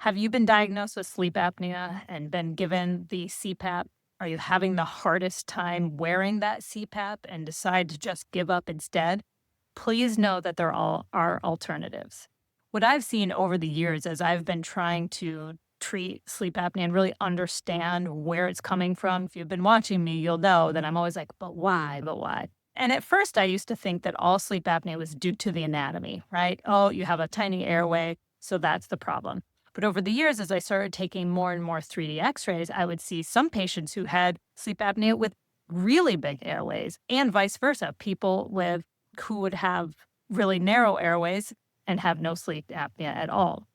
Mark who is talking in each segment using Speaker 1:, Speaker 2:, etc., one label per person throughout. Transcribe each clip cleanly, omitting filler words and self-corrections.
Speaker 1: Have you been diagnosed with sleep apnea and been given the CPAP? Are you having the hardest time wearing that CPAP and decide to just give up instead? Please know that there all are alternatives. What I've seen over the years as I've been trying to treat sleep apnea and really understand where it's coming from, if you've been watching me, you'll know that I'm always like, but why? But why? And at first, I used to think that all sleep apnea was due to the anatomy, right? Oh, you have a tiny airway, so that's the problem. But over the years, as I started taking more and more 3D x rays, I would see some patients who had sleep apnea with really big airways and vice versa. People with who would have really narrow airways and have no sleep apnea at all.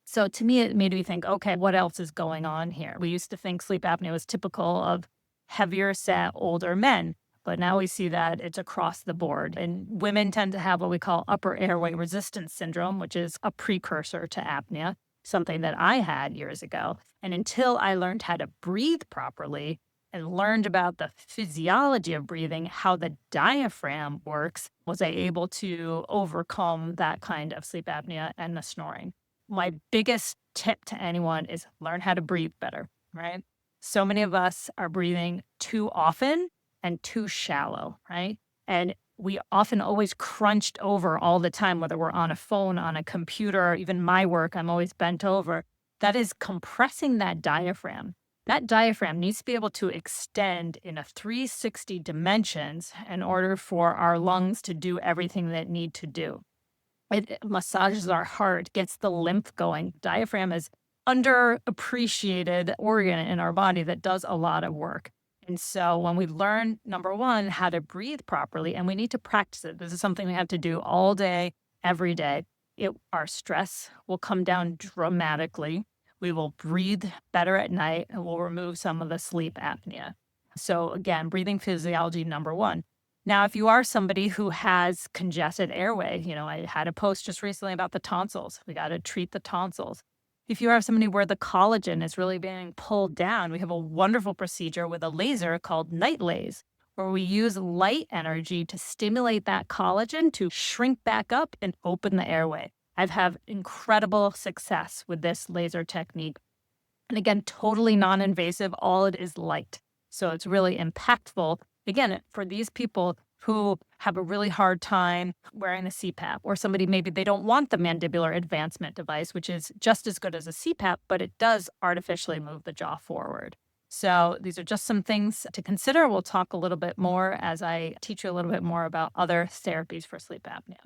Speaker 1: So to me, it made me think, okay, what else is going on here? We used to think sleep apnea was typical of heavier set older men, but now we see that it's across the board. And women tend to have what we call upper airway resistance syndrome, which is a precursor to apnea, something that I had years ago. And until I learned how to breathe properly and learned about the physiology of breathing, how the diaphragm works, was I able to overcome that kind of sleep apnea and the snoring. My biggest tip to anyone is learn how to breathe better, right? So many of us are breathing too often and too shallow, right? And we often always crunched over all the time, whether we're on a phone, on a computer, or even my work, I'm always bent over. That is compressing that diaphragm. That diaphragm needs to be able to extend in a 360 dimensions in order for our lungs to do everything that need to do. It massages our heart, gets the lymph going. Diaphragm is underappreciated organ in our body that does a lot of work. And so when we learn, number one, how to breathe properly, and we need to practice it. This is something we have to do all day, every day. Our stress will come down dramatically. We will breathe better at night and we'll remove some of the sleep apnea. So again, breathing physiology, number one. Now, if you are somebody who has congested airway, I had a post just recently about the tonsils. We got to treat the tonsils. If you are somebody where the collagen is really being pulled down, we have a wonderful procedure with a laser called NightLase, where we use light energy to stimulate that collagen to shrink back up and open the airway. I've had incredible success with this laser technique. And again, totally non-invasive. All it is light. So it's really impactful. Again, for these people who have a really hard time wearing the CPAP, or somebody maybe they don't want the mandibular advancement device, which is just as good as a CPAP, but it does artificially move the jaw forward. So these are just some things to consider. We'll talk a little bit more as I teach you a little bit more about other therapies for sleep apnea.